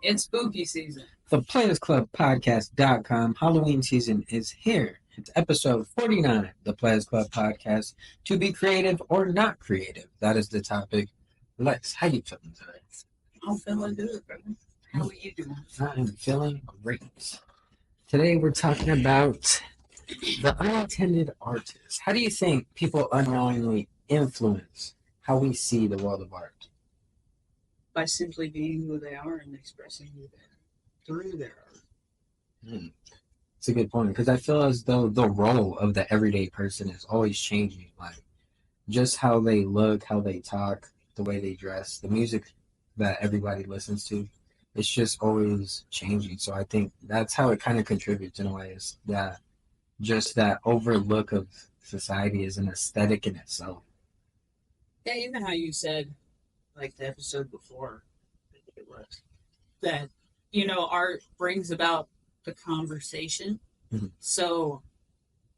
It's spooky season. The Playaz Club Podcast.com Halloween season is here. It's episode 49, the Playaz Club Podcast. To be creative or not creative. That is the topic. Lex, how you feeling today? I'm feeling good, brother. How are you doing? I am feeling great. Today we're talking about the unintended artist. How do you think people unknowingly influence how we see the world of art? By simply being who they are and expressing who they are through their art. It's a good point, because I feel as though the role of the everyday person is always changing. Like, just how they look, how they talk, the way they dress, the music that everybody listens to, it's just always changing. So I think that's how it kind of contributes in a way, is that just that overlook of society is an aesthetic in itself. Yeah, even how you said, like the episode before, I think it was, that, art brings about the conversation. Mhm. So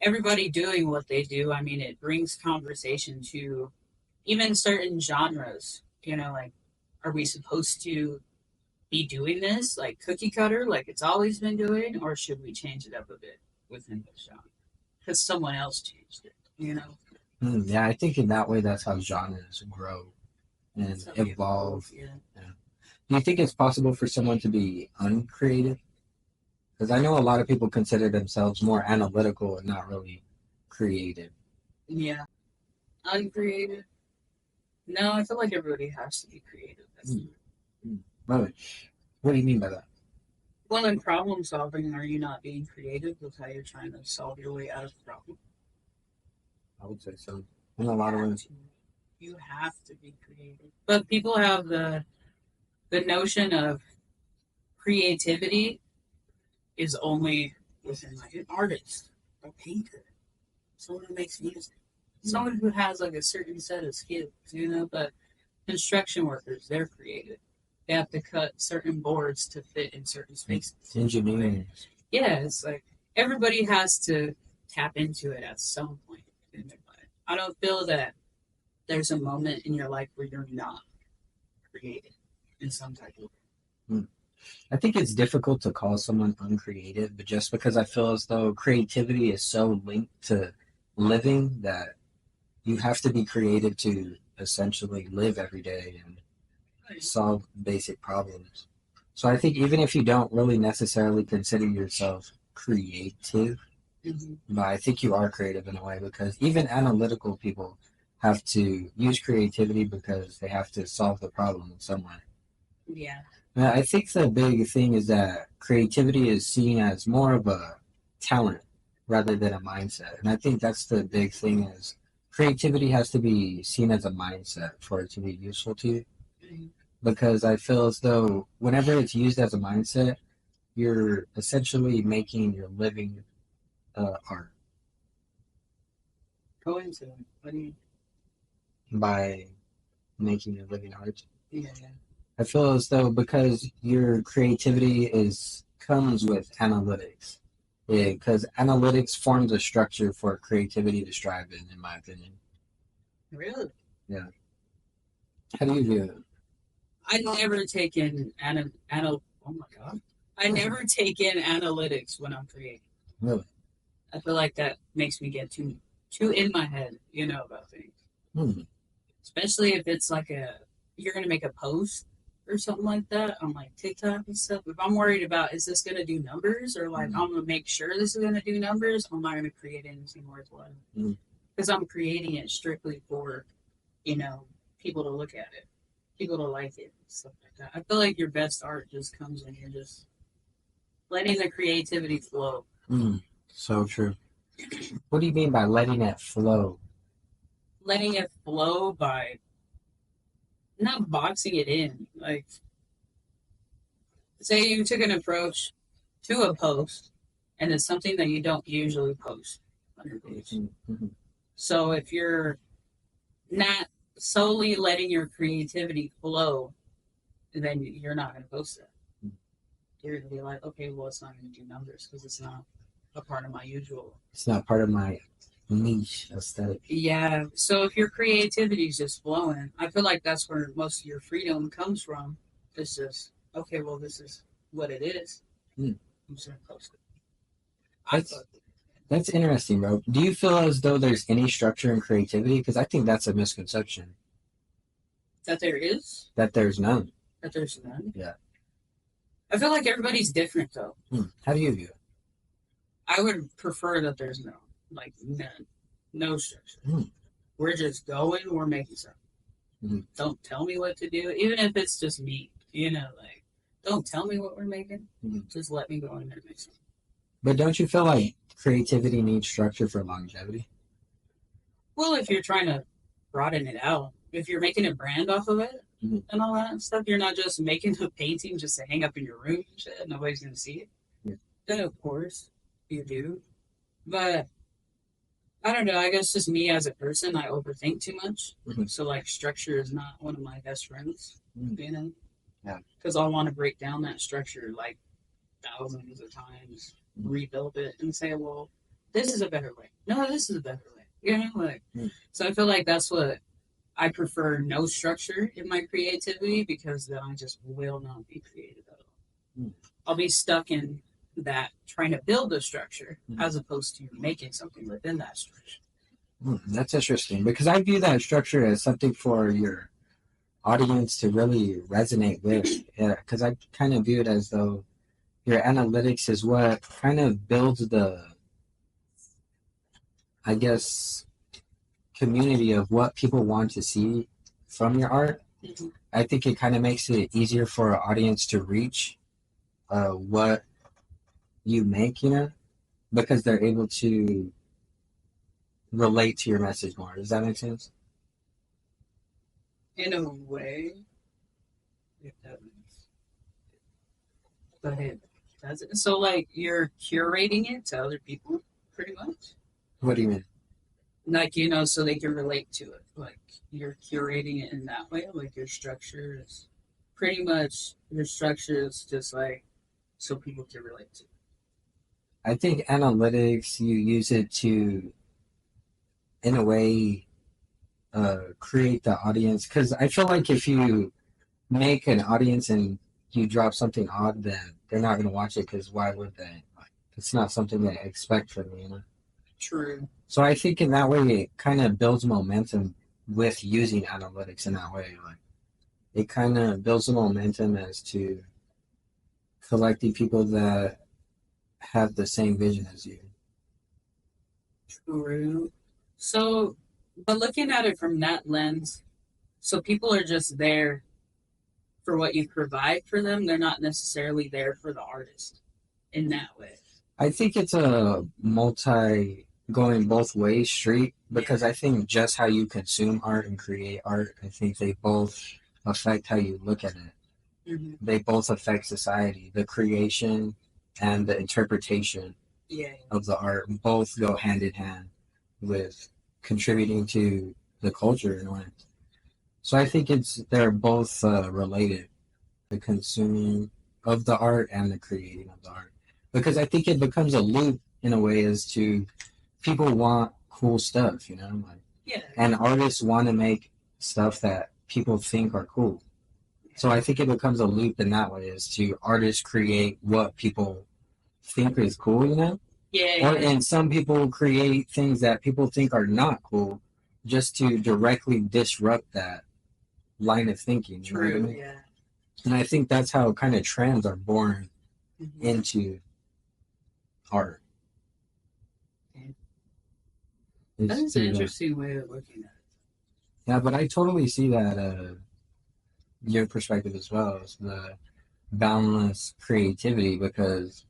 everybody doing what they do, I mean, it brings conversation to even certain genres. Like, are we supposed to be doing this like cookie cutter, like it's always been doing, or should we change it up a bit within the genre? Because someone else changed it. Yeah, I think in that way, that's how genres grow and So evolve. yeah. Do you think it's possible for someone to be uncreative? Because I know a lot of people consider themselves more analytical and not really creative. Yeah. Uncreative? No, I feel like everybody has to be creative. But what do you mean by that? Well, in problem solving, are you not being creative with how you're trying to solve your way out of the problem? I would say so. In a lot of ways. You have to be creative. But people have the notion of creativity is only within like an artist, a painter, someone who makes music, someone who has like a certain set of skills, but construction workers, they're creative. They have to cut certain boards to fit in certain spaces. Engineering. Yeah, it's like everybody has to tap into it at some point in their life. I don't feel that there's a moment in your life where you're not creative in some type of way. I think it's difficult to call someone uncreative, but just because I feel as though creativity is so linked to living that you have to be creative to essentially live every day and solve basic problems. So I think even if you don't really necessarily consider yourself creative, but I think you are creative in a way, because even analytical people have to use creativity because they have to solve the problem in some way. Yeah. I think the big thing is that creativity is seen as more of a talent rather than a mindset. And I think that's the big thing, is creativity has to be seen as a mindset for it to be useful to you. Because I feel as though whenever it's used as a mindset, you're essentially making your living art. Go into it. What do you? By making your living art. Yeah. I feel as though because your creativity comes with analytics. Yeah, because analytics forms a structure for creativity to strive in my opinion. Really? Yeah. How do you view it? I never take in oh my god. I never take in analytics when I'm creating. Really? I feel like that makes me get too in my head, about things. Especially if it's like you're gonna make a post or something like that on like TikTok and stuff. If I'm worried about, is this gonna do numbers, or like I'm gonna make sure this is gonna do numbers, I'm not gonna create anything worthwhile. Because I'm creating it strictly for, people to look at it, people to like it, and stuff like that. I feel like your best art just comes when you're just letting the creativity flow. So true. What do you mean by letting it flow? Letting it flow by not boxing it in. Like, say you took an approach to a post, and it's something that you don't usually post on your page. So if you're not solely letting your creativity flow, then you're not going to post it. You're going to be like, okay, well, it's not going to do numbers because it's not a part of my usual. It's not part of my niche aesthetic. Yeah. So if your creativity is just flowing, I feel like that's where most of your freedom comes from. It's just okay, well, this is what it is. Hmm. I'm just gonna post it. That's that's interesting, bro. Do you feel as though there's any structure in creativity? Because I think that's a misconception. That there is. That there's none. That there's none. Yeah. I feel like everybody's different though. How do you view it? I would prefer that there's none, no structure. We're just going. We're making something. Don't tell me what to do, even if it's just me. Like don't tell me what we're making. Just let me go in there and make something. But don't you feel like creativity needs structure for longevity? Well, if you're trying to broaden it out, if you're making a brand off of it and all that stuff, you're not just making a painting just to hang up in your room and shit. Nobody's gonna see it. Yeah. Then of course you do, but I don't know. I guess just me as a person, I overthink too much. So like structure is not one of my best friends. Yeah. Because I'll want to break down that structure like thousands of times, rebuild it, and say, well, this is a better way. No, this is a better way. So I feel like that's what I prefer, no structure in my creativity, because then I just will not be creative at all. I'll be stuck in that trying to build a structure as opposed to making something within that structure. That's interesting, because I view that structure as something for your audience to really resonate with. Because I kind of view it as though your analytics is what kind of builds the, I guess, community of what people want to see from your art. I think it kind of makes it easier for an audience to reach what you make, because they're able to relate to your message more. Does that make sense? In a way, if that makes. But it doesn't. So, like, you're curating it to other people, pretty much. What do you mean? Like, so they can relate to it. Like, you're curating it in that way. Like, your structure is pretty much, your structure is just like so people can relate to it. I think analytics, you use it to, in a way, create the audience. Because I feel like if you make an audience and you drop something odd, then they're not going to watch it, because why would they? It's not something they expect from you, True. So I think in that way, it kind of builds momentum with using analytics in that way. Like, it kind of builds the momentum as to collecting people that have the same vision as you. True. So, but looking at it from that lens, so people are just there for what you provide for them. They're not necessarily there for the artist in that way. I think it's a going both ways street, because I think just how you consume art and create art, I think they both affect how you look at it. They both affect society. The creation and the interpretation of the art both go hand in hand with contributing to the culture in a way. So I think they're both related, the consuming of the art and the creating of the art, because I think it becomes a loop in a way as to people want cool stuff, and artists want to make stuff that people think are cool. So I think it becomes a loop in that way, as to artists create what people think is cool, and some people create things that people think are not cool, just to directly disrupt that line of thinking. True, you know what I mean? And I think that's how kind of trends are born into art. That's an interesting way of looking at it. Yeah, but I totally see that your perspective as well, as the boundless creativity, because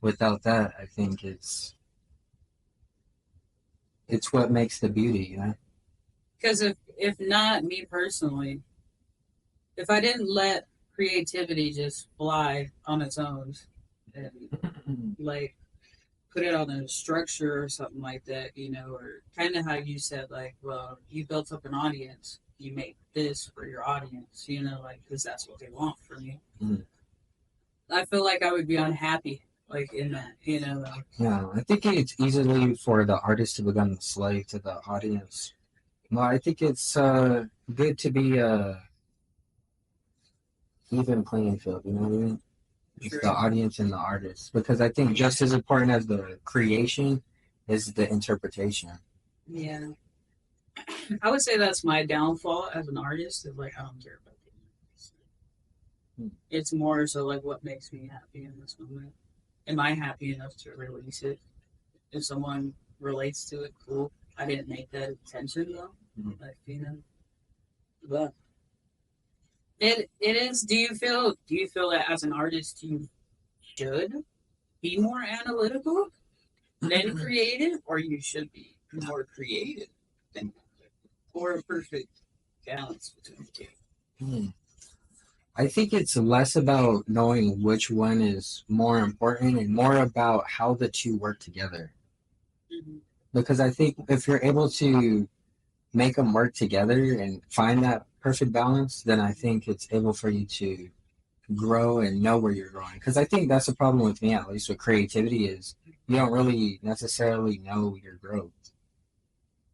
without that, I think it's what makes the beauty, Because if not me personally, if I didn't let creativity just fly on its own and like put it on a structure or something like that, or kind of how you said, like, well, you built up an audience, you make this for your audience, because that's what they want from you. I feel like I would be unhappy, like, in that, Yeah, I think it's easily for the artist to become the slave to the audience. Well, I think it's good to be even playing field. You know what I mean? It's the True. audience and the artist, because I think just as important as the creation is the interpretation. Yeah. I would say that's my downfall as an artist. Is like I don't care about the lyrics. It's more so like what makes me happy in this moment. Am I happy enough to release it? If someone relates to it, cool. I didn't make that intention though. Mm-hmm. Like but it is. Do you feel that as an artist you should be more analytical than creative, or you should be more creative than or a perfect balance between the two? Hmm. I think it's less about knowing which one is more important and more about how the two work together. Mm-hmm. Because I think if you're able to make them work together and find that perfect balance, then I think it's able for you to grow and know where you're growing. Because I think that's the problem with me, at least with creativity, is you don't really necessarily know your growth.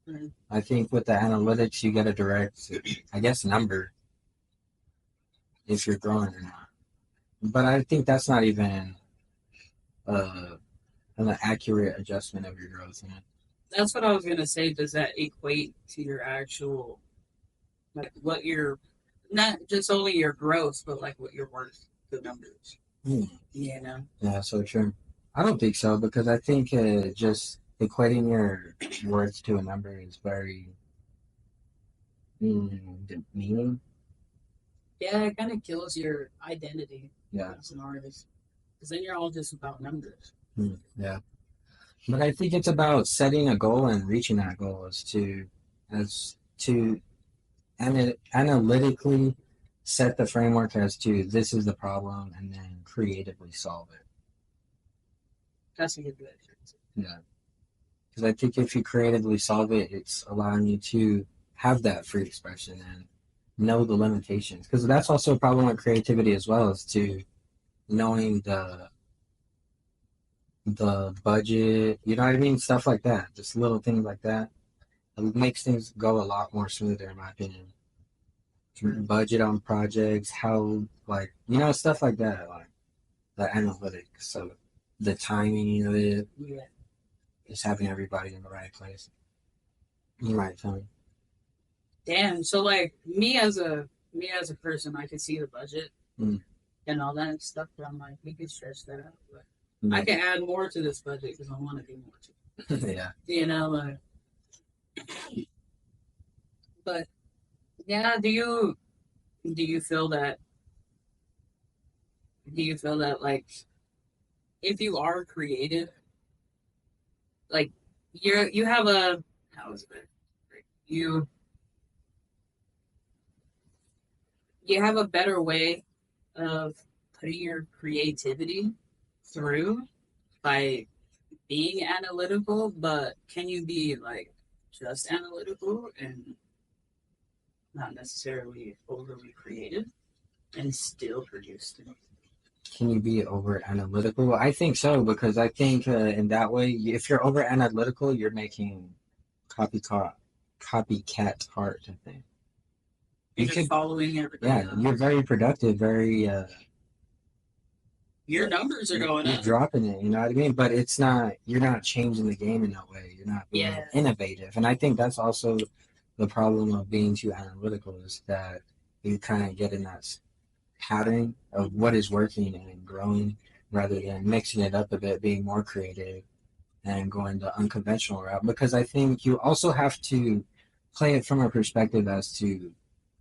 Mm-hmm. I think with the analytics, you get a direct, I guess, number if you're growing or not. But I think that's not even uh, an accurate adjustment of your growth. That's what I was gonna say. Does that equate to your actual like what your not just only your growth, but like what you're worth, the numbers? Hmm. You know. Yeah, so true. I don't think so because I think just equating your words to a number is very demeaning. Yeah, it kind of kills your identity Yeah. as an artist because then you're all just about numbers. Yeah. But I think it's about setting a goal and reaching that goal as to analytically set the framework as to this is the problem and then creatively solve it. That's a good way. Yeah. Because I think if you creatively solve it, it's allowing you to have that free expression and know the limitations. Because that's also a problem with creativity as well, is to knowing the budget, you know what I mean? Stuff like that. Just little things like that. It makes things go a lot more smoother, in my opinion. True. Budget on projects, how, like, stuff like that, like the analytics. So the timing of it, Yeah. just having everybody in the right place. You might tell me. Damn. So like me as a person, I can see the budget Mm. and all that stuff, but I'm like, we could stretch that out. But I Yeah. can add more to this budget because I want to do more to it. Yeah. Like, but yeah, do you feel that like if you are creative, like you have a how is it? You you have a better way of putting your creativity through by being analytical, but can you be like just analytical and not necessarily overly creative and still produce things? Can you be over analytical? I think so because I think in that way, if you're over analytical, you're making copycat copycat art. I think You're you just could, following everybody yeah, else. you're very productive, very Your numbers are going you're up. dropping it. You know what I mean? But it's not. You're not changing the game in that way. You're not being Yeah. innovative, and I think that's also the problem of being too analytical is that you kind of get in that pattern of what is working and growing rather than mixing it up a bit, being more creative and going the unconventional route. Because I think you also have to play it from a perspective as to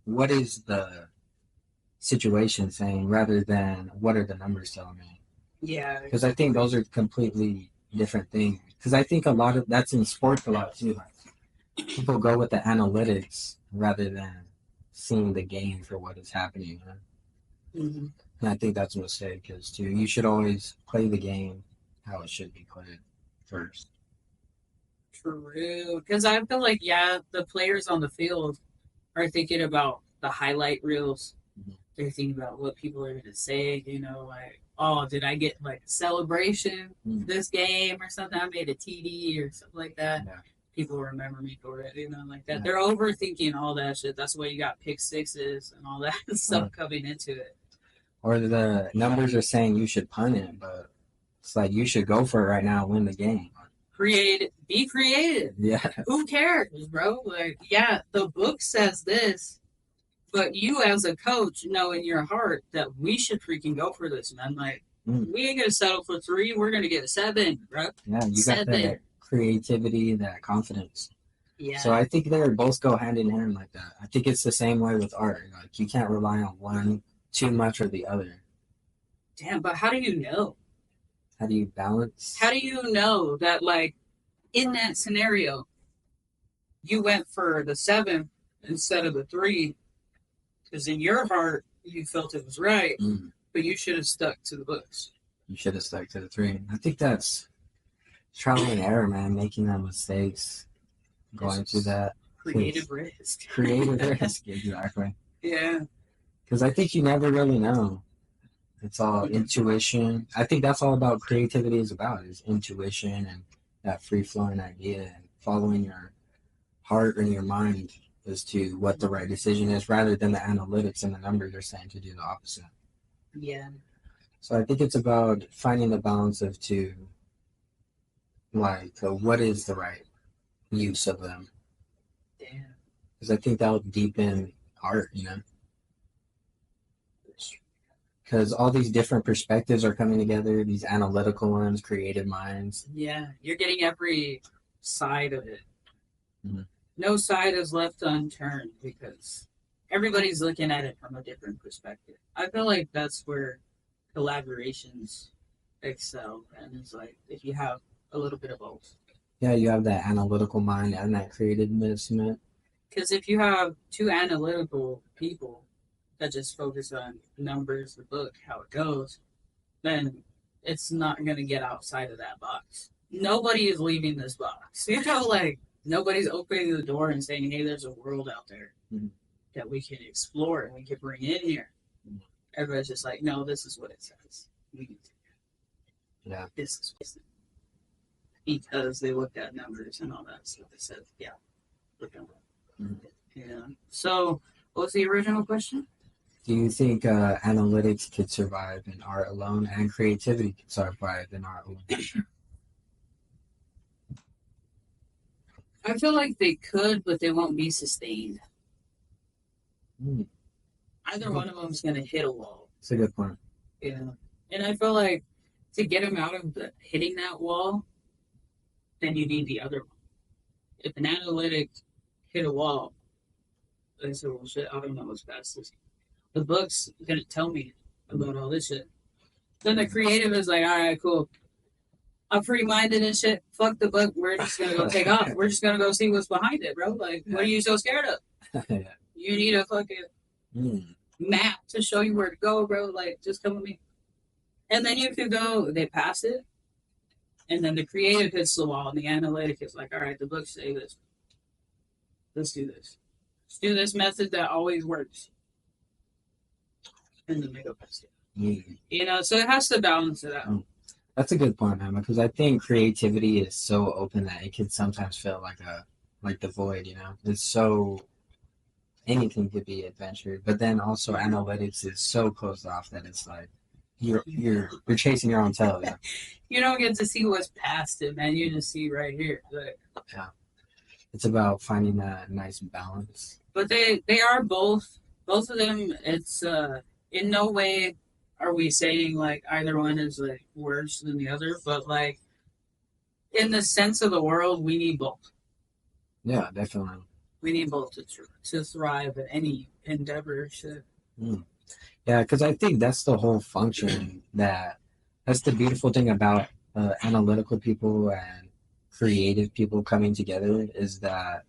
what is the situation saying rather than what are the numbers telling me. Yeah, Because I think exactly. those are completely different things. Because I think a lot of that's in sports a lot too. Like people go with the analytics rather than seeing the game for what is happening. Mm-hmm. And I think that's a mistake because too you should always play the game how it should be played first. True. Because I feel like, yeah, the players on the field are thinking about the highlight reels. Mhm. They're thinking about what people are going to say, like, oh, did I get like a celebration Mm. this game or something? I made a TD or something like that. Yeah. People remember me for it, like that. Yeah. They're overthinking all that shit. That's why you got pick sixes and all that stuff Mm. coming into it. Or the numbers are saying you should punt it, but it's like you should go for it right now and win the game. Be creative. Yeah. Who cares, bro? Like, yeah, the book says this, but you as a coach know in your heart that we should freaking go for this, man. Like, we ain't gonna settle for 3. We're gonna get 7, bro. Yeah, you got that creativity, that confidence. Yeah. So I think they both go hand in hand like that. I think it's the same way with art. Like you can't rely on one too much or the other. Damn, but how do you know? How do you balance? How do you know that, like, in that scenario, you went for the 7 instead of the 3? Because in your heart, you felt it was right, but you should have stuck to the books. You should have stuck to the 3. I think that's trial and error, man, making that mistakes, going through that. Creative risk. Creative risk, exactly. Yeah. Because I think you never really know. It's all intuition. I think that's all about creativity is about, is intuition and that free-flowing idea and following your heart and your mind as to what the right decision is rather than the analytics and the numbers are saying to do the opposite. Yeah. So I think it's about finding the balance of two, like what is the right use of them. Damn. Because I think that'll deepen art, you know? Because all these different perspectives are coming together, these analytical ones, creative minds. Yeah, you're getting every side of it. No side is left unturned because everybody's looking at it from a different perspective. I feel like that's where collaborations excel, and it's like if you have a little bit of both. Yeah, you have that analytical mind and that creativeness in it. Because if you have 2 analytical people that just focus on numbers, the book, how it goes, then it's not going to get outside of that box. Nobody is leaving this box. You know, like, nobody's opening the door and saying, hey, there's a world out there that we can explore and we can bring in here. Everybody's just like, no, this is what it says. We need to. Yeah. This is what it says. Because they looked at numbers and all that stuff. They said, yeah, look at that. Yeah. So, what was the original question? Do you think analytics could survive in art alone and creativity could survive in art alone? I feel like they could, but they won't be sustained. Either one of them is going to hit a wall. That's a good point. Yeah. And I feel like to get them out of hitting that wall, then you need the other one. If an analytic hit a wall, they say, well, shit, I don't know what's past this. The book's going to tell me about all this shit. Then the creative is like, all right, cool. I'm free-minded and shit. Fuck the book. We're just going to go take off. We're just going to go see what's behind it, bro. Like, what are you so scared of? You need a fucking map to show you where to go, bro. Like, just come with me. And then you could go, they pass it. And then the creative hits the wall and the analytic is like, all right, the book say this. Let's do this. Let's do this method that always works. And then they go past it. You know, so it has to balance it out. That's a good point, man, because I think creativity is so open that it can sometimes feel like the void, you know? It's so anything could be adventure, but then also analytics is so closed off that it's like you're chasing your own tail. Yeah. You don't get to see what's past it, man. You just see right here. Like, yeah. It's about finding that nice balance. But they are both of them. It's in no way are we saying like either one is like worse than the other, but like in the sense of the world, we need both. Yeah, definitely. We need both to thrive in any endeavor. Yeah, because I think that's the whole function. That's the beautiful thing about analytical people and creative people coming together is that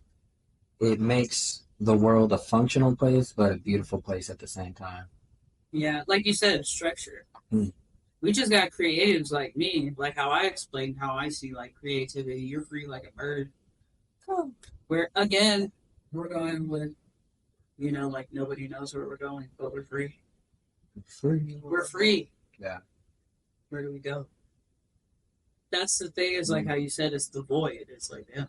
it makes the world a functional place, but a beautiful place at the same time. Yeah, like you said, structure. We just got creatives like me, like how I explained how I see like creativity. You're free like a bird. We're going with, you know, like nobody knows where we're going, but we're free. We're free. Yeah. Where do we go? That's the thing, is like how you said, it's the void. It's like, yeah.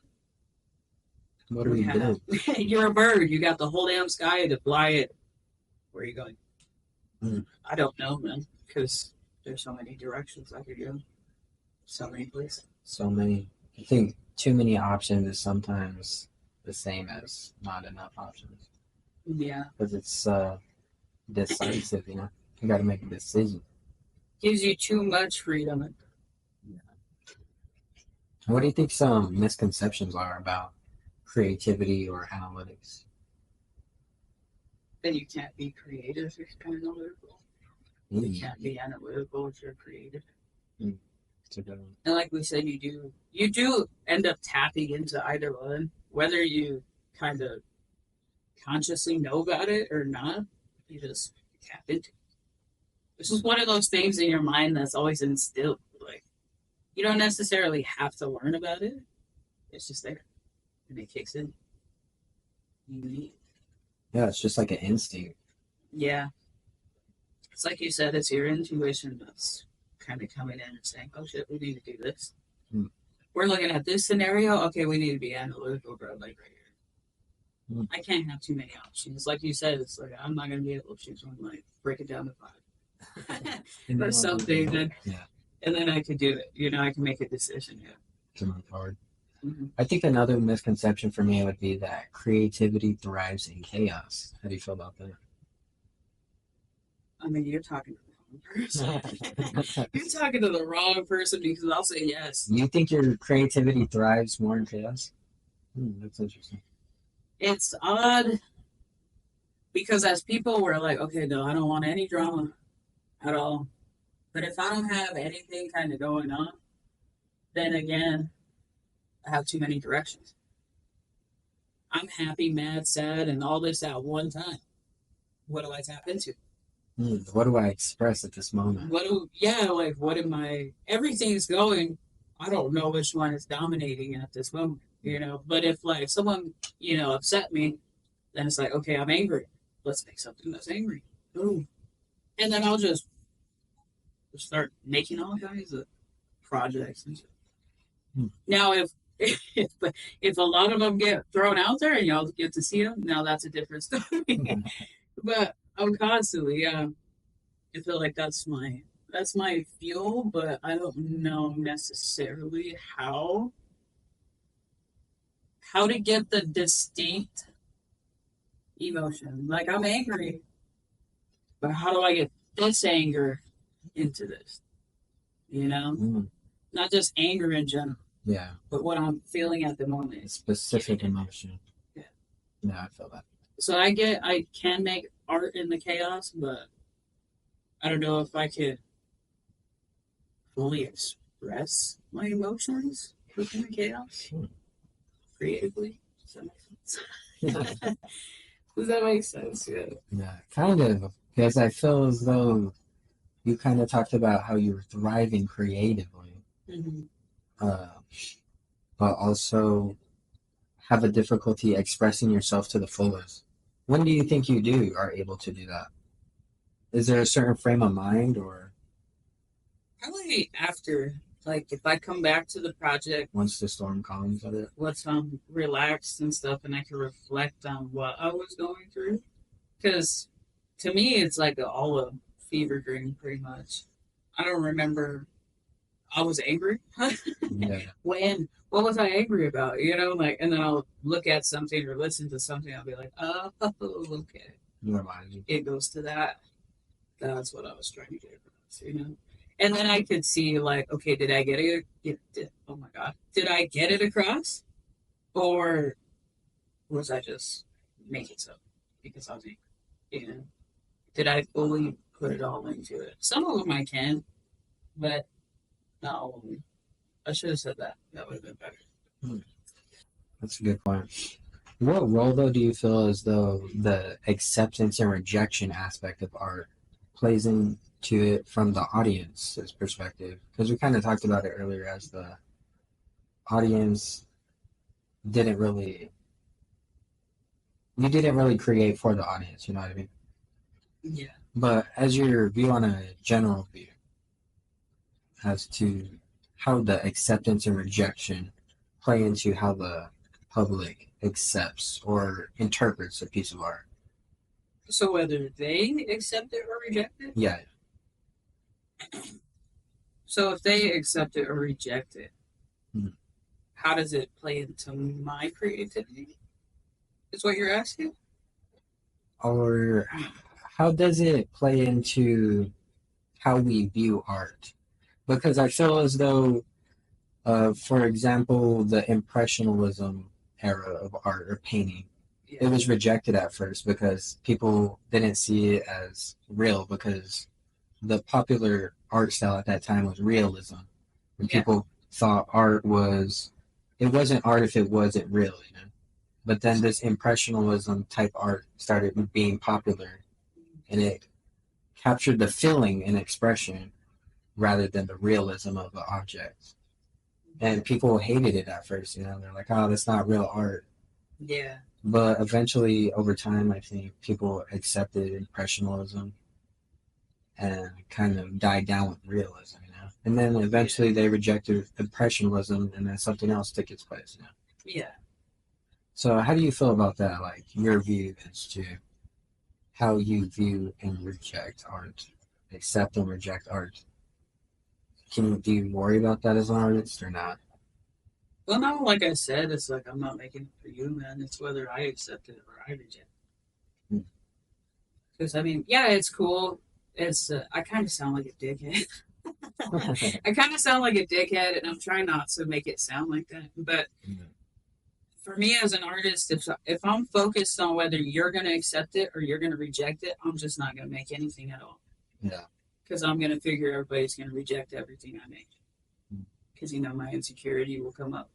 What do we do? You're a bird. You got the whole damn sky to fly it. Where are you going? I don't know, man, because there's so many directions I could go, so many places. So many. I think too many options is sometimes the same as not enough options Yeah, because it's decisive. You know, you got to make a decision. gives you too much freedom. What do you think some misconceptions are about creativity or analytics? Then you can't be creative if you're analytical. You Mm. can't be analytical if you're creative. Mm. It's a good one. And like we said, you do end up tapping into either one, whether you kind of consciously know about it or not. You just tap into it. This is one of those things in your mind that's always instilled. Like you don't necessarily have to learn about it. It's just there, and it kicks in. Yeah, it's just like an instinct. Yeah, it's like you said. It's your intuition that's kind of coming in and saying, "Oh shit, we need to do this." Mm. We're looking at this scenario. Okay, we need to be analytical, bro. Like right here. Mm. I can't have too many options. Like you said, it's like I'm not gonna be able to choose one. Like break it down to five or something. And then I could do it. I can make a decision. Yeah. To move forward. Mm-hmm. I think another misconception for me would be that creativity thrives in chaos. How do you feel about that? I mean, you're talking to the wrong person. You're talking to the wrong person because I'll say yes. You think your creativity thrives more in chaos? That's interesting. It's odd because as people, we're like, okay, no, I don't want any drama at all. But if I don't have anything kind of going on, then again, I have too many directions. I'm happy, mad, sad, and all this at one time. What do I tap into? What do I express at this moment? What am I? Everything's going. I don't know which one is dominating at this moment, But if like someone, upset me, then it's like, okay, I'm angry. Let's make something that's angry. Boom. And then I'll just start making all kinds of projects and stuff. Now, if if a lot of them get thrown out there and y'all get to see them, now that's a different story. But I'm constantly, yeah. I feel like that's my fuel, but I don't know necessarily how to get the distinct emotion. Like I'm angry, but how do I get this anger into this? Not just anger in general. Yeah. But what I'm feeling at the moment. A specific emotion. Yeah. Yeah, I feel that. So I can make art in the chaos, but I don't know if I could fully express my emotions within the chaos creatively. Does that make sense? Does that make sense? Yeah. Yeah, kind of. Because I feel as though you kind of talked about how you're thriving creatively, but also have a difficulty expressing yourself to the fullest. When do you think you are able to do that? Is there a certain frame of mind or? Probably after, like, if I come back to the project. Once the storm calms a bit? Once I'm relaxed and stuff and I can reflect on what I was going through. Because to me, it's like all a fever dream, pretty much. I don't remember. I was angry. Yeah. What was I angry about? And then I'll look at something or listen to something. I'll be like, oh, okay. It goes to that. That's what I was trying to get across, And then I could see, like, okay, did I get it? Oh my God. Did I get it across? Or was I just making something because I was angry? Did I fully put it all into it? Some of them I can, but not all of them. I should have said that. That would have been better. That's a good point. What role, though, do you feel as though the acceptance and rejection aspect of art plays into it from the audience's perspective? Because we kind of talked about it earlier as the audience you didn't really create for the audience, you know what I mean? Yeah. But as your view on a general view as to how the acceptance and rejection play into how the public accepts or interprets a piece of art. So whether they accept it or reject it? Yeah. So if they accept it or reject it, Hmm. how does it play into my creativity? Is what you're asking? Or how does it play into how we view art? Because I feel as though, for example, the Impressionism era of art or painting, it Yeah. was rejected at first because people didn't see it as real because the popular art style at that time was realism. And Yeah. people thought art was, it wasn't art if it wasn't real, you know? But then this Impressionism type art started being popular and it captured the feeling and expression rather than the realism of the object. And people hated it at first, you know, they're like, oh, that's not real art. Yeah. But eventually, over time, I think people accepted Impressionism and kind of died down with realism, you know. And then eventually they rejected Impressionism and then something else took its place, you know. Yeah. So how do you feel about that? Like your view as to how you view and reject art, accept and reject art. Do you worry about that as an artist or not? Well, no, like I said, it's like I'm not making it for you, man. It's whether I accept it or I reject it. Because I mean, yeah, it's cool. It's I kind of sound like a dickhead. I kind of sound like a dickhead, and I'm trying not to make it sound like that. But for me as an artist, if I'm focused on whether you're going to accept it or you're going to reject it, I'm just not going to make anything at all. Yeah. Because I'm going to figure everybody's going to reject everything I make. Because my insecurity will come up,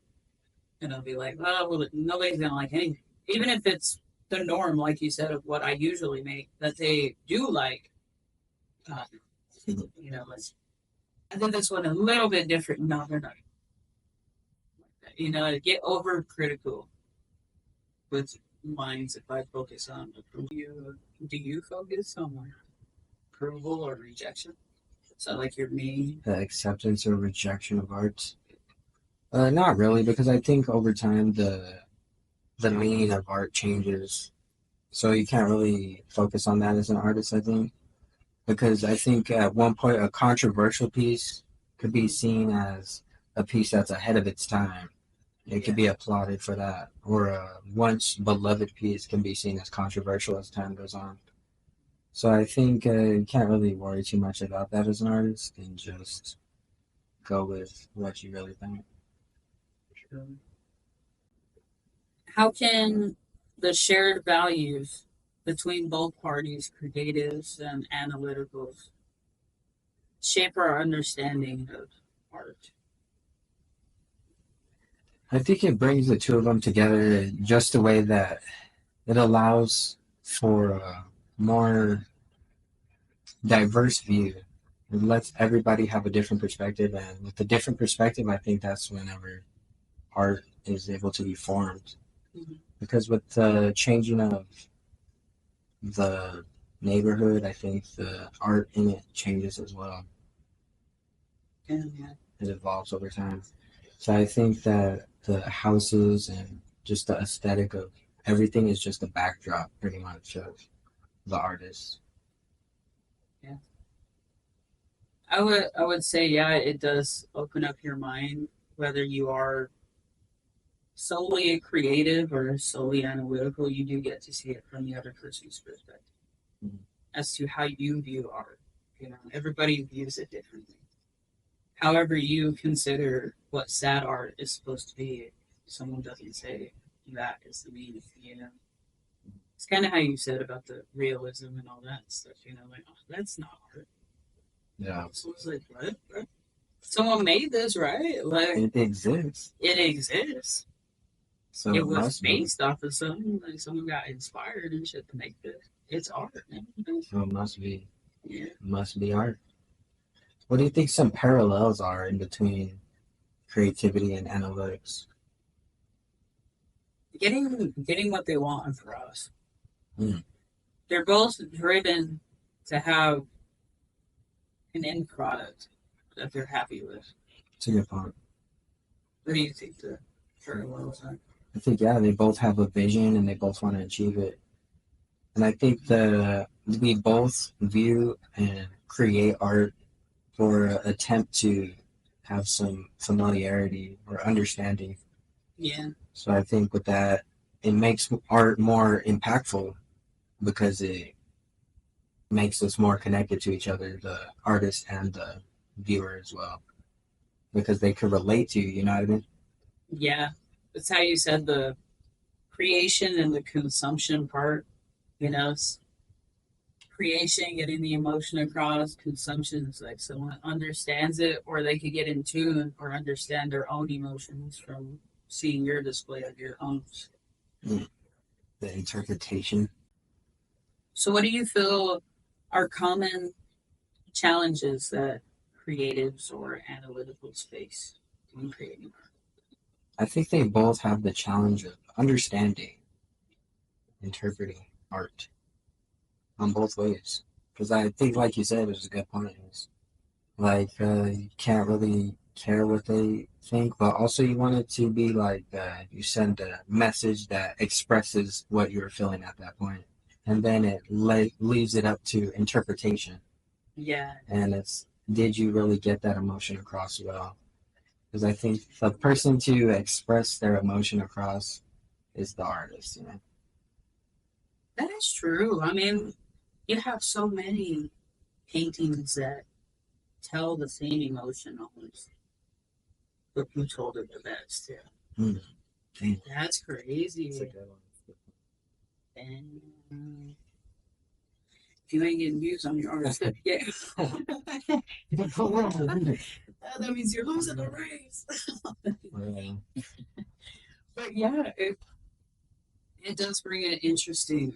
and I'll be like, oh, well, nobody's going to like anything, even if it's the norm, like you said, of what I usually make that they do like. Uh, let's I think this one a little bit different. No, they're not. Get over critical with lines if I focus on approval. Do you focus on approval or rejection? So like your main. The acceptance or rejection of art? Not really, because I think over time the meaning of art changes, so you can't really focus on that as an artist. I think because I think at one point a controversial piece could be seen as a piece that's ahead of its time. It could Yeah. be applauded for that, or a once beloved piece can be seen as controversial as time goes on. So I think you can't really worry too much about that as an artist and just go with what you really think. How can the shared values between both parties, creatives and analyticals, shape our understanding of art? I think it brings the two of them together in just a way that it allows for a more diverse view. It lets everybody have a different perspective, and with a different perspective, I think that's whenever art is able to be formed. Mhm. Because with the changing of the neighborhood, I think the art in it changes as well. Yeah. It evolves over time. So I think that the houses and just the aesthetic of everything is just a backdrop pretty much of the artist. Yeah. I would say, yeah, it does open up your mind, whether you are solely creative or solely analytical. You do get to see it from the other person's perspective Mhm. as to how you view art. Everybody views it differently. However, you consider what sad art is supposed to be, someone doesn't say that is the meaning. It's kind of how you said about the realism and all that stuff. Like, oh, that's not art. Yeah. So it's like, what? Someone made this, right? Like, It exists. it exists. So It it was must be. based off of something. Like, someone got inspired and shit to make this. It's art, man. So it must be. Yeah. It must be art. What do you think some parallels are in between creativity and analytics? Getting what they want for us. Mm. They're both driven to have an end product that they're happy with. It's a good point. What do you think the parallels are? I think, yeah, they both have a vision and they both want to achieve it. And I think we both view and create art for an attempt to have some familiarity or understanding. Yeah. So I think with that, it makes art more impactful because it makes us more connected to each other, the artist and the viewer as well, because they could relate to you. You know what I mean? Yeah. That's how you said the creation and the consumption part, you know, creation, getting the emotion across, consumption is like someone understands it, or they could get in tune or understand their own emotions from seeing your display of your own. Mm. The interpretation. So, what do you feel are common challenges that creatives or analyticals face in creating art? I think they both have the challenge of understanding, interpreting art on both ways. Because I think, like you said, it was a good point. Is like you can't really care what they think, but also you want it to be like you send a message that expresses what you're feeling at that point, and then it leaves it up to interpretation. Yeah, And it's did you really get that emotion across well? Because I think the person to express their emotion across is the artist. You know. that is true. I mean, you have so many paintings that tell the same emotion almost, but who told it the best? Yeah. Mm, That's crazy. that's a good one. And if you ain't getting views on your art, yeah. That means you're losing the race. But yeah, it does bring an interesting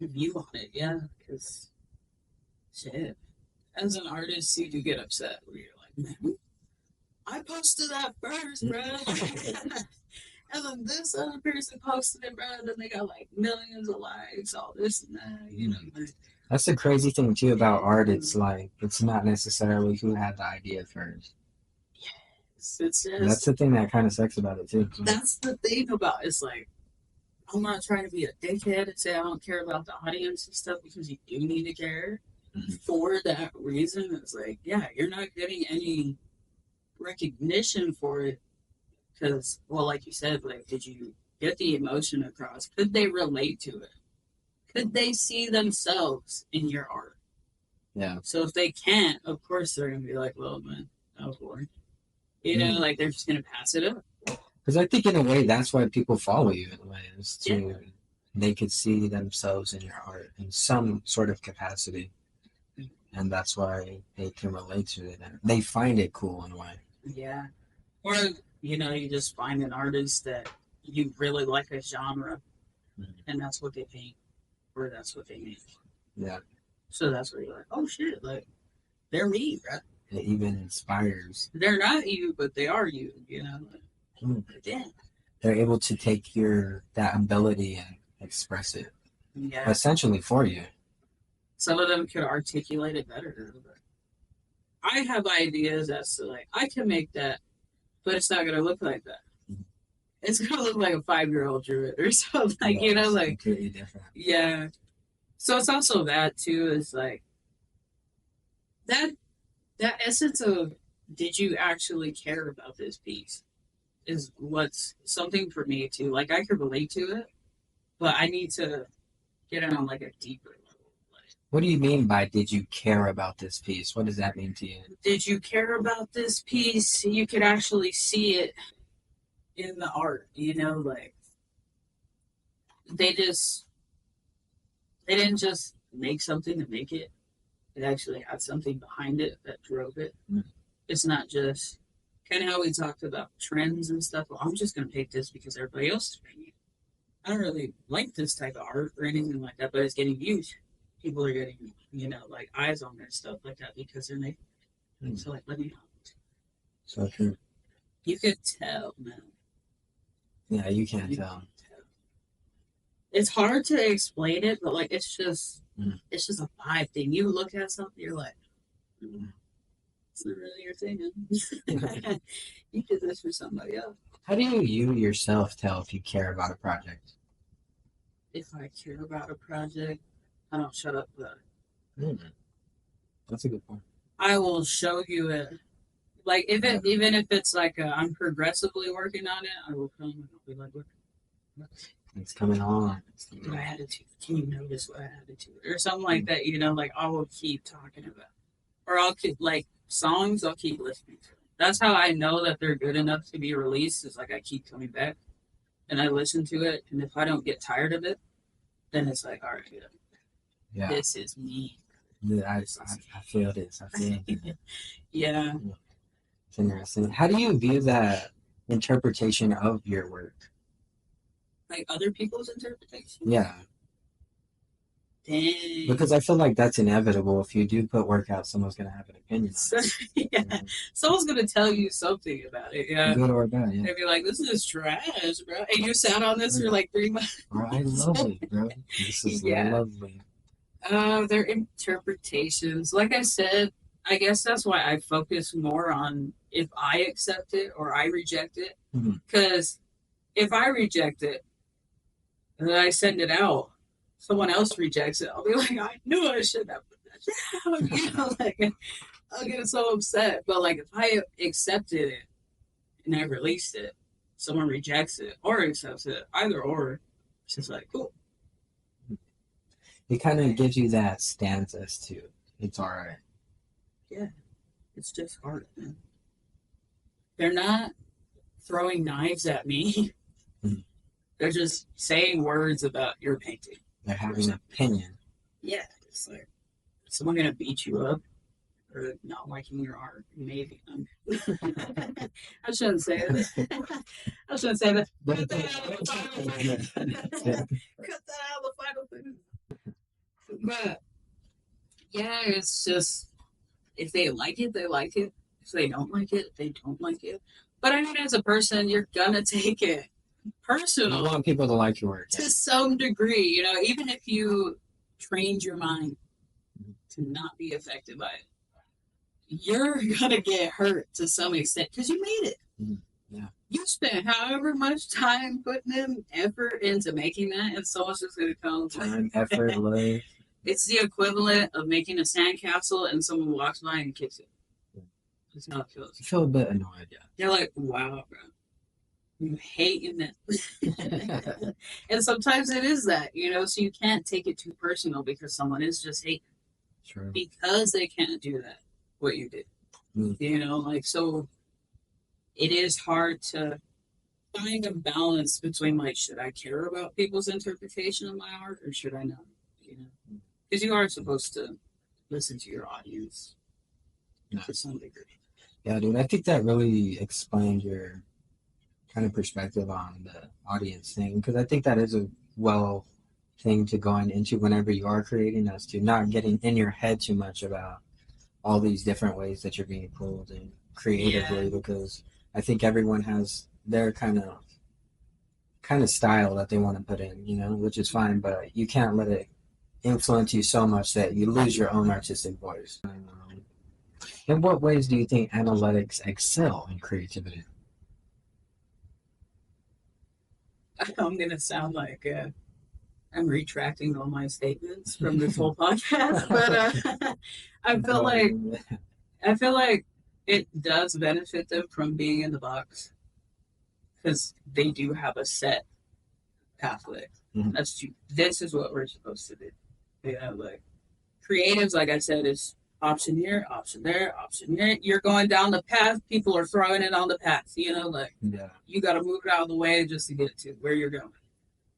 view on it. Yeah, because shit, as an artist, you do get upset where you're like, man, I posted that first, bro. And then this other person posted it, bro. Then they got like millions of likes, all this and that, you know. Like, That's the crazy thing too about art. yeah, It's like it's not necessarily who had the idea first. it's And that's just the thing that kind of sucks about it too. that's the thing about it. It's like I'm not trying to be a dickhead and say I don't care about the audience and stuff because you do need to care for that reason. It's like, yeah, you're not getting any recognition for it because, well, like you said, like, did you get the emotion across? Could they relate to it? Could they see themselves in your art? Yeah. So if they can't, of course they're gonna be like, well, man, that was boring. You know, like they're just gonna pass it up. Because I think in a way that's why people follow you in a way is to Yeah. they could see themselves in your art in some sort of capacity, and that's why they can relate to it and they find it cool in a way. Yeah. Or, you know, you just find an artist that you really like a genre and that's what they paint or that's what they make. Yeah. So that's where you're like, oh shit, like they're me, bro. It even inspires. They're not you, but they are you, you know? Like, yeah. They're able to take your that ability and express it Yeah. essentially for you. Some of them could articulate it better. But I have ideas as to like, I can make that, but it's not going to look like that. It's going to look like a 5-year-old drew it or something. Like, Yeah, you know, it's like, completely different. yeah. So it's also that too, is like, that that essence of did you actually care about this piece is what's something for me too. Like I could relate to it, but I need to get it on like a deeper level. Like, What do you mean by did you care about this piece? What does that mean to you? did you care about this piece? You could actually see it in the art, you know, like they just they didn't just make something to make it. It actually had something behind it that drove it. It's not just kind of how we talked about trends and stuff. Well, I'm just going to paint this because everybody else is painting it. I don't really like this type of art or anything like that, but it's getting views. People are getting, you know, like eyes on their stuff like that because they're making it. So, like, let me know. So true. You could tell, man. Yeah, you can't You tell. tell. It's hard to explain it, but like, it's just a vibe thing. You look at something, you're like, it's not really your thing. You did this for somebody else. How do you yourself tell if you care about a project? if I care about a project, I don't shut up about it. Mm, that's a good point. I will show you it. Like if it, even if it's like I'm progressively working on it, I will come and I'll be like, look, It's coming on. what I added to it. Can you notice what I added to it? Or something like that, you know, like I will keep talking about it. Or I'll keep, like, songs, I'll keep listening to it. That's how I know that they're good enough to be released, is like I keep coming back and I listen to it. And if I don't get tired of it, then it's like, all right, Yeah. this is me. Yeah, I feel this. I feel it. Yeah. It's interesting. How do you view that interpretation of your work? Like other people's interpretation? Yeah. Dang. Because I feel like that's inevitable. If you do put work out, someone's going to have an opinion on it. Yeah. You know? Someone's going to tell you something about it. Yeah. Good or bad, yeah. They'd be like, this is trash, bro. And you sat on this for like 3 months. Or I love it, bro. This is lovely. Their interpretations. Like I said, I guess that's why I focus more on if I accept it or I reject it. Because if I reject it and then I send it out, someone else rejects it, I'll be like, I knew I shouldn't have put that down. You know, like, I'll get so upset. But like if I accepted it and I released it, someone rejects it or accepts it, either or, it's just like, cool. It kind of gives you that stance as to it's all right. Yeah, it's just art, man. They're not throwing knives at me. They're just saying words about your painting. They're having an opinion. Yeah, it's like, is someone gonna beat you up for not liking your art? Maybe. I shouldn't say that. I shouldn't say that. Cut that out of the final thing. Cut that out of the final thing. But yeah, it's just, if they like it, they like it. If they don't like it, they don't like it. But I mean, as a person, you're gonna take it personal. You want people to like your work. To some degree, you know, even if you trained your mind to not be affected by it, you're gonna get hurt to some extent because you made it. Yeah. You spent however much time putting in effort into making that, and someone's just gonna come. Time, effort, love. It's the equivalent of making a sandcastle and someone walks by and kicks it. That's how it feels. You feel a bit annoyed, yeah. You're like, wow, bro. You hating that. And sometimes it is that, you know, so you can't take it too personal because someone is just hating. True. Because they can't do that, what you did. You know, like, so it is hard to find a balance between, like, should I care about people's interpretation of my art or should I not? You know, because you are supposed to listen to your audience to some degree. Yeah, dude, I think that really explained your kind of perspective on the audience thing, because I think that is a well thing to go into whenever you are creating, as to not getting in your head too much about all these different ways that you're being pulled in creatively, because I think everyone has their kind of style that they want to put in, you know, which is fine, but you can't let it influence you so much that you lose your own artistic voice. In what ways do you think analytics excel in creativity? I'm going to sound like I'm retracting all my statements from this whole podcast, but I feel like it does benefit them from being in the box because they do have a set pathway. This is what we're supposed to do. You know, like creatives, like I said, is option here, option there, option here. You're going down the path. People are throwing it on the path. You know, like you got to move it out of the way just to get to where you're going.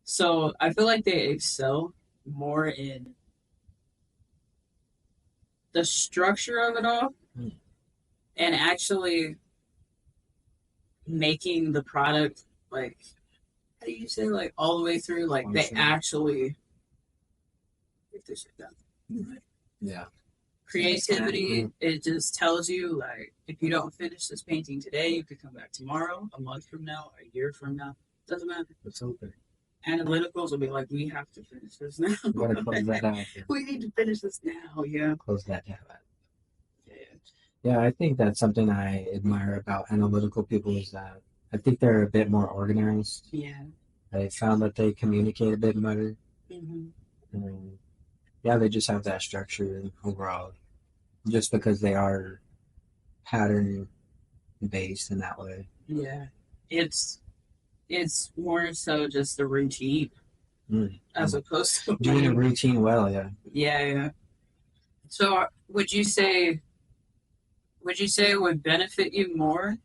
So I feel like they excel more in the structure of it all and actually making the product, like, how do you say, like, all the way through? Like, they actually get this shit done. Yeah. Creativity, it just tells you, like, if you don't finish this painting today, you could come back tomorrow, a month from now, a year from now. Doesn't matter. It's open. Analyticals will be like, we have to finish this now. We gotta close that out. Yeah. We need to finish this now, yeah. Close that tab out. Yeah, I think that's something I admire about analytical people, is that I think they're a bit more organized. Yeah. They found that they communicate a bit better. Mm-hmm. And yeah, they just have that structure overall, just because they are pattern based in that way. Yeah, it's it's more so just a routine Mm. as opposed to Doing a routine well, yeah. Yeah, yeah. So would you say it would benefit you more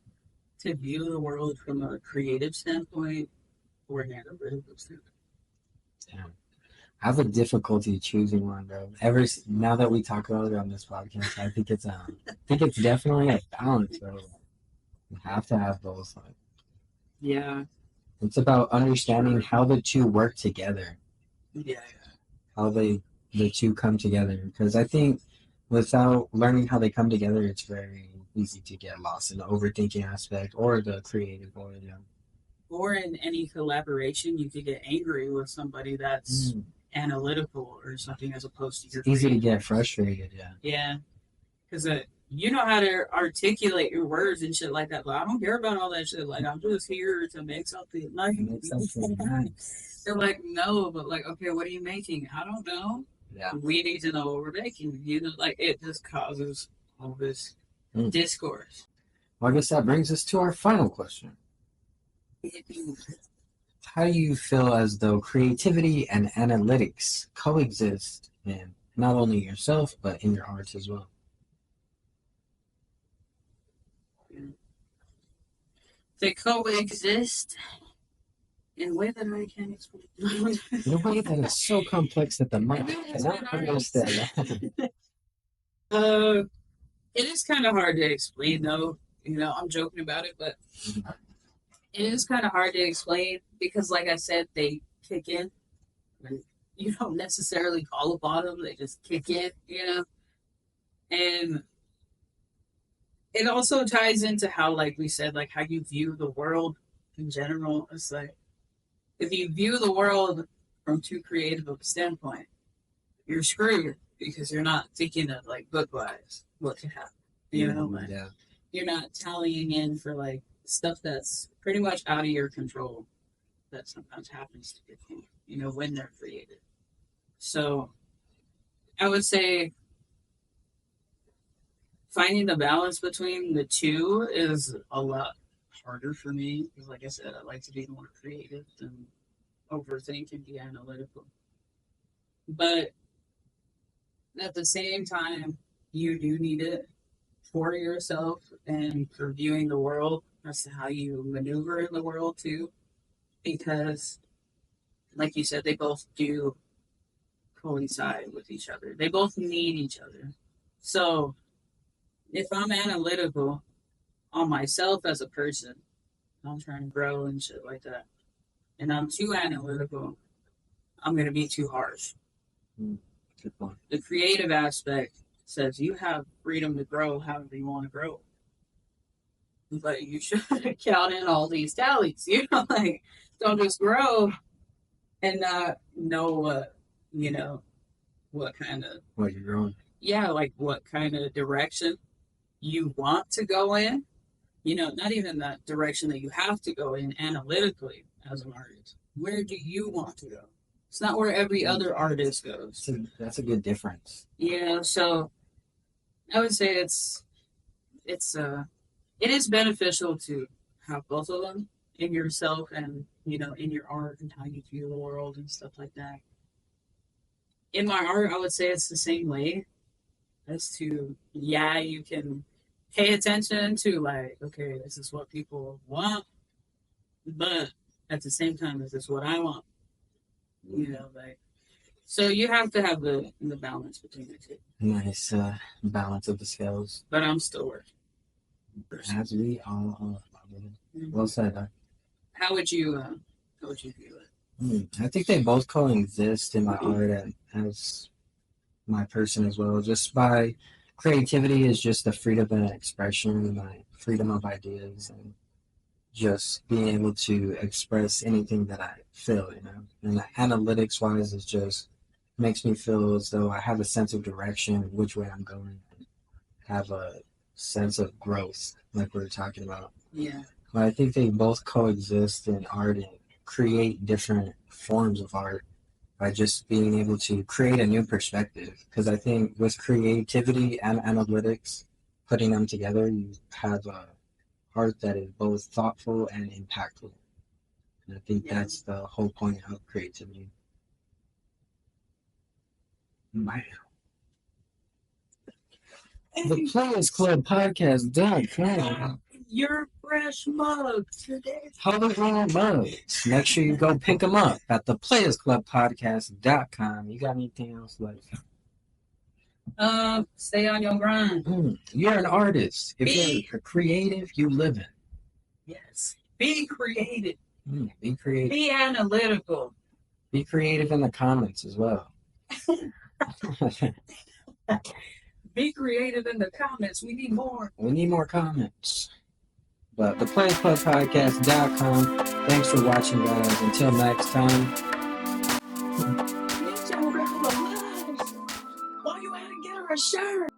to view the world from a creative standpoint or an analytical standpoint? Damn. I have a difficulty choosing one, bro. Now that we talk about it on this podcast, I think it's definitely a balance, bro. You have to have both. Like, Yeah, it's about understanding how the two work together, yeah, how the two come together. Because I think without learning how they come together, it's very easy to get lost in the overthinking aspect or the creative or yeah. or in any collaboration, you could get angry with somebody that's Mm. analytical or something as opposed to your It's easy to creative. get frustrated, yeah. Yeah, because you know how to articulate your words and shit like that. But I don't care about all that shit. Like I'm just here to make something. Like Make something nice. they're like, no, but like, okay, what are you making? I don't know. Yeah. We need to know what we're making. You know, like it just causes all this discourse. Well, I guess that brings us to our final question. How do you feel as though creativity and analytics coexist in not only yourself, but in your art as well? They coexist in a way that I can't explain. In a way that is so complex that the mind cannot understand. uh, it is kind of hard to explain, though. You know, I'm joking about it, but it is kind of hard to explain because, like I said, they kick in when you don't necessarily call upon them. They just kick in, you know? And it also ties into how, like we said, like how you view the world in general. It's like if you view the world from too creative of a standpoint, you're screwed because you're not thinking of like book wise what could happen. You know, like Yeah. you're not tallying in for like stuff that's pretty much out of your control that sometimes happens to people, you know, when they're creative. So I would say finding the balance between the two is a lot harder for me because, like I said, I like to be more creative than overthink and be analytical. But at the same time, you do need it for yourself and for viewing the world as to how you maneuver in the world too. Because, like you said, they both do coincide with each other. They both need each other. So if I'm analytical on myself as a person, I'm trying to grow and shit like that, and I'm too analytical, I'm going to be too harsh. Good point. The creative aspect says you have freedom to grow however you want to grow. But you should count in all these tallies. You know, like don't just grow and not know what, you know, what kind of What you're growing. yeah, like what kind of direction you want to go in. You know, not even that direction that you have to go in analytically as an artist. Where do you want to go? It's not where every other artist goes. That's a good difference. Yeah, so I would say it's it is beneficial to have both of them in yourself and you know in your art and how you view the world and stuff like that. In my art, I would say it's the same way as to yeah, you can pay attention to like okay, this is what people want, but at the same time, this is what I want. You know, like so you have to have the balance between the two. Nice balance of the scales. But I'm still working. As we all are. Well said. How would you view it? I think they both coexist in my art and as my person as well. Just by creativity is just the freedom of expression, my freedom of ideas, and just being able to express anything that I feel, you know. And analytics wise, is just makes me feel as though I have a sense of direction, which way I'm going, and have a sense of growth, like we were talking about. Yeah. But I think they both coexist in art and create different forms of art by just being able to create a new perspective. Because I think with creativity and analytics, putting them together, you have a art that is both thoughtful and impactful. And I think that's the whole point of creativity. Man. The Playaz Club podcast done. Your fresh mug today. Hologram mugs. Make sure you go pick them up at the playazclubpodcast.com. You got anything else, like? Stay on your grind. You're an artist. If you're creative, you live it. Yes. Be creative. Be creative. Be analytical. Be creative in the comments as well. Be creative in the comments. We need more. We need more comments. But the playazclubpodcast.com. Thanks for watching, guys. Until next time. Why you had to get her a shirt?